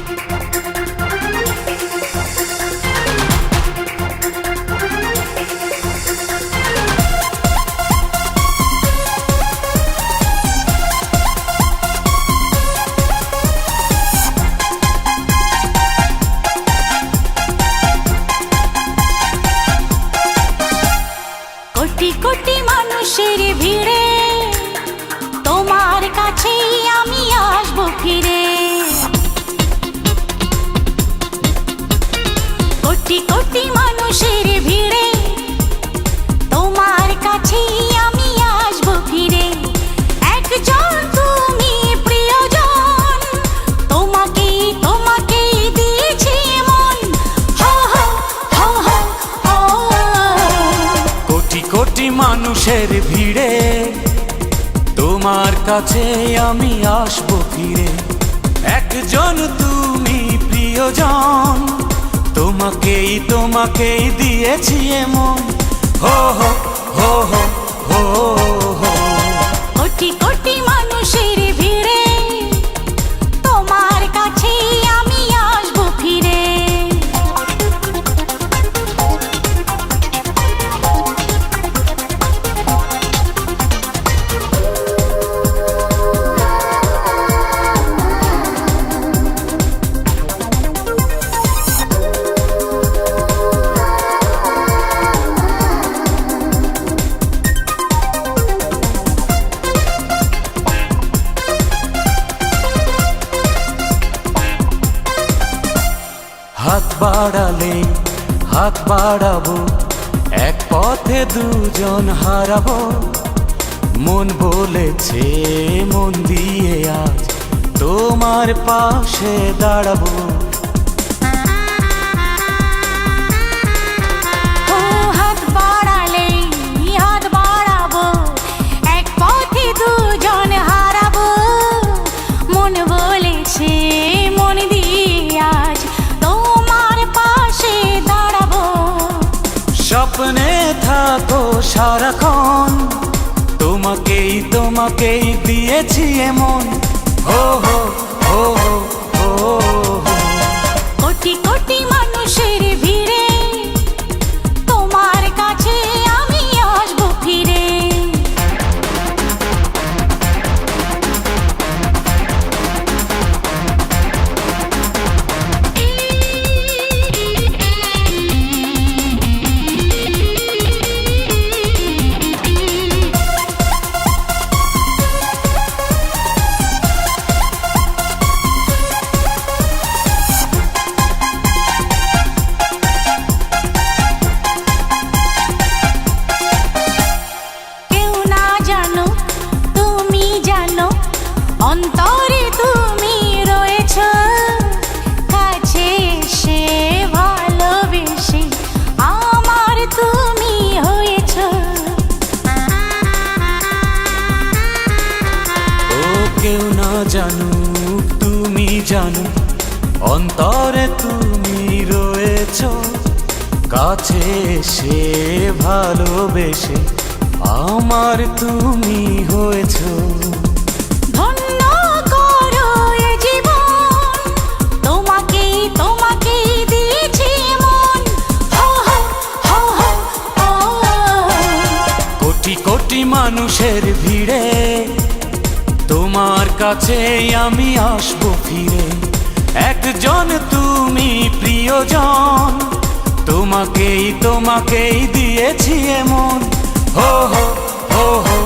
কোটি কোটি মানুষের ভিড়ে তোমার কাছেই আমি আসবো ফিরে। কোটি কোটি মানুষের ভিড়ে তোমার কাছেই আমি আসবো ফিরে। একজন তুমি প্রিয়জন, তোমাকেই তোমাকেই দিয়েছি মন। হো হো হো হো হো। কোটি কোটি মানুষের ভিড়ে তোমার কাছে আমি আসবো ফিরে। একজন তুমি প্রিয়জন, তোমাকেই তোমাকেই দিয়েছি এমন। হো হো হো হো হো হো। কোটি কোটি মানুষের ভিড়ে তোমার কাছেই আমি আসবো ফিরে। হাত বাড়ালে হাত বাড়াবো, এক পথে দুজন হারাবো। মন বলেছে মন দিয়ে আজ তোমার পাশে দাঁড়াবো। ও হাত বাড়ালে হাত বাড়াবো, এক পথে দুজন হারাবো। মন বলেছে মন দিয়ে আজ তোমার পাশে দাঁড়াবো। স্বপ্নে থাকো সারাক্ষণ, তোমাকেই তোমাকেই দিয়েছি এমন। হো হো হো হো হো। কোটি কোটি মানুষের ভিড়ে তোমার কাছে আমি আসবো ফিরে। অন্তরে তুমি রয়েছ, কাছে এসে ভালোবেসে আমার তুমি হয়েছ। ও কেউ না জানুক তুমি জানো, অন্তরে তুমি রয়েছ, কাছে এসে ভালোবেসে আমার তুমি হয়েছ। কোটি মানুষের ভিড়ে তোমার কাছে আমি আসবো ফিরে। একজন তুমি প্রিয়জন, তোমাকেই তোমাকেই দিয়েছি এমন। হো হো হো হো।